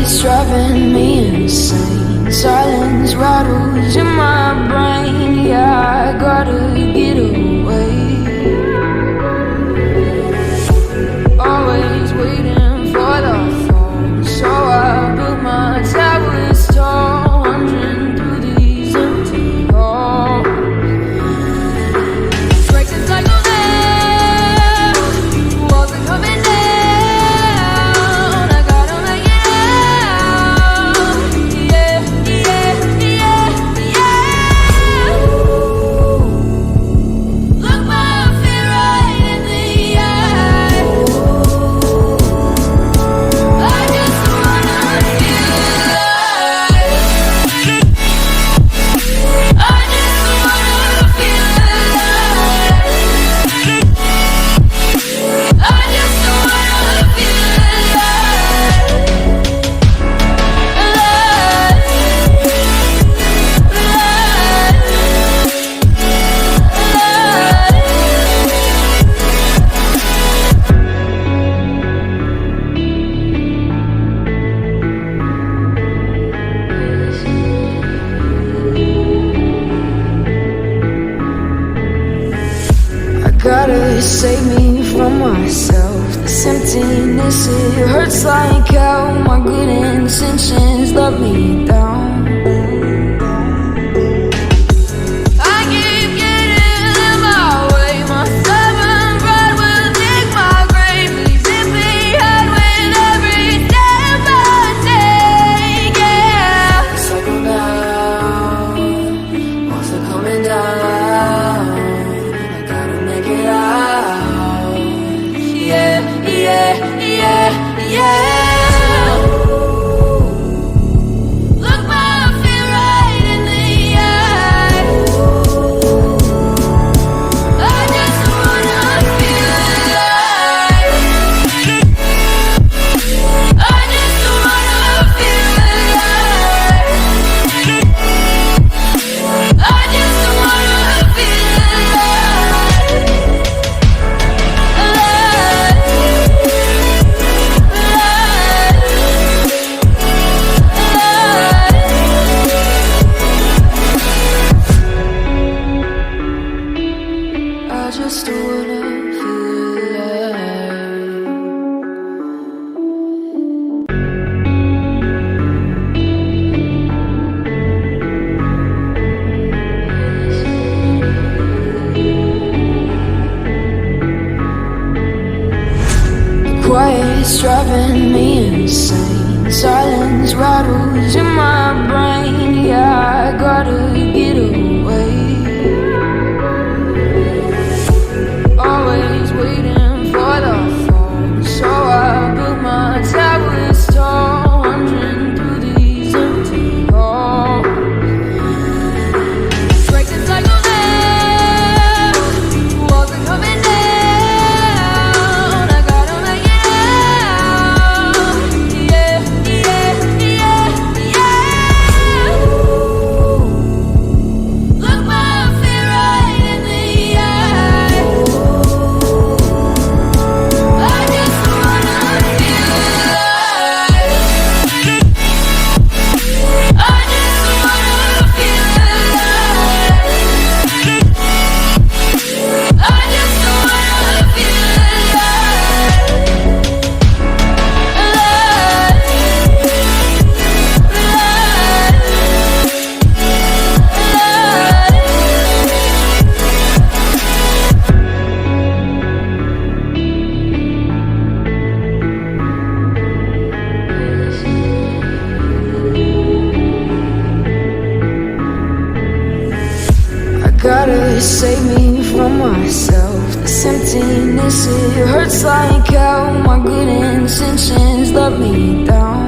quiet's driving me insane. Silence rattles in my brain. Yeah, I gotta get away. Always waiting for the phone, so I built my towers tall, wandering through these empty halls. Breaks and cycles down, walls are coming down. I gotta make it out. Yeah, yeah, yeah, yeah. Look my fear right in the eye. I just wanna feel alive. I just wanna feel alive. I just wanna feel I gotta save me from myself. This emptiness, it hurts like hell. My good intentions let me down. I keep getting in my way. My stubborn pride will dig my grave. Please hit me hard with every step I take. Yeah, cycle down, walls are coming down. I gotta make it out. Yeah, yeah, yeah, yeah. Look my fear right in the eye. I just wanna feel alive. I just wanna feel alive. I just wanna feel alive. I just wanna feel alive. Quiet's driving me insane. Silence rattles in my brain. Yeah, I gotta get away. Always waiting for the phone, so I built my towers tall, wandering through these empty halls. Breaks and cycles down, walls are coming down. I gotta make it out. Yeah, yeah, yeah, yeah. Look my fear right in the eye. I just wanna feel alive. I just wanna feel alive. I just wanna feel I gotta save me from myself. This emptiness, it hurts like hell. My good intentions let me down.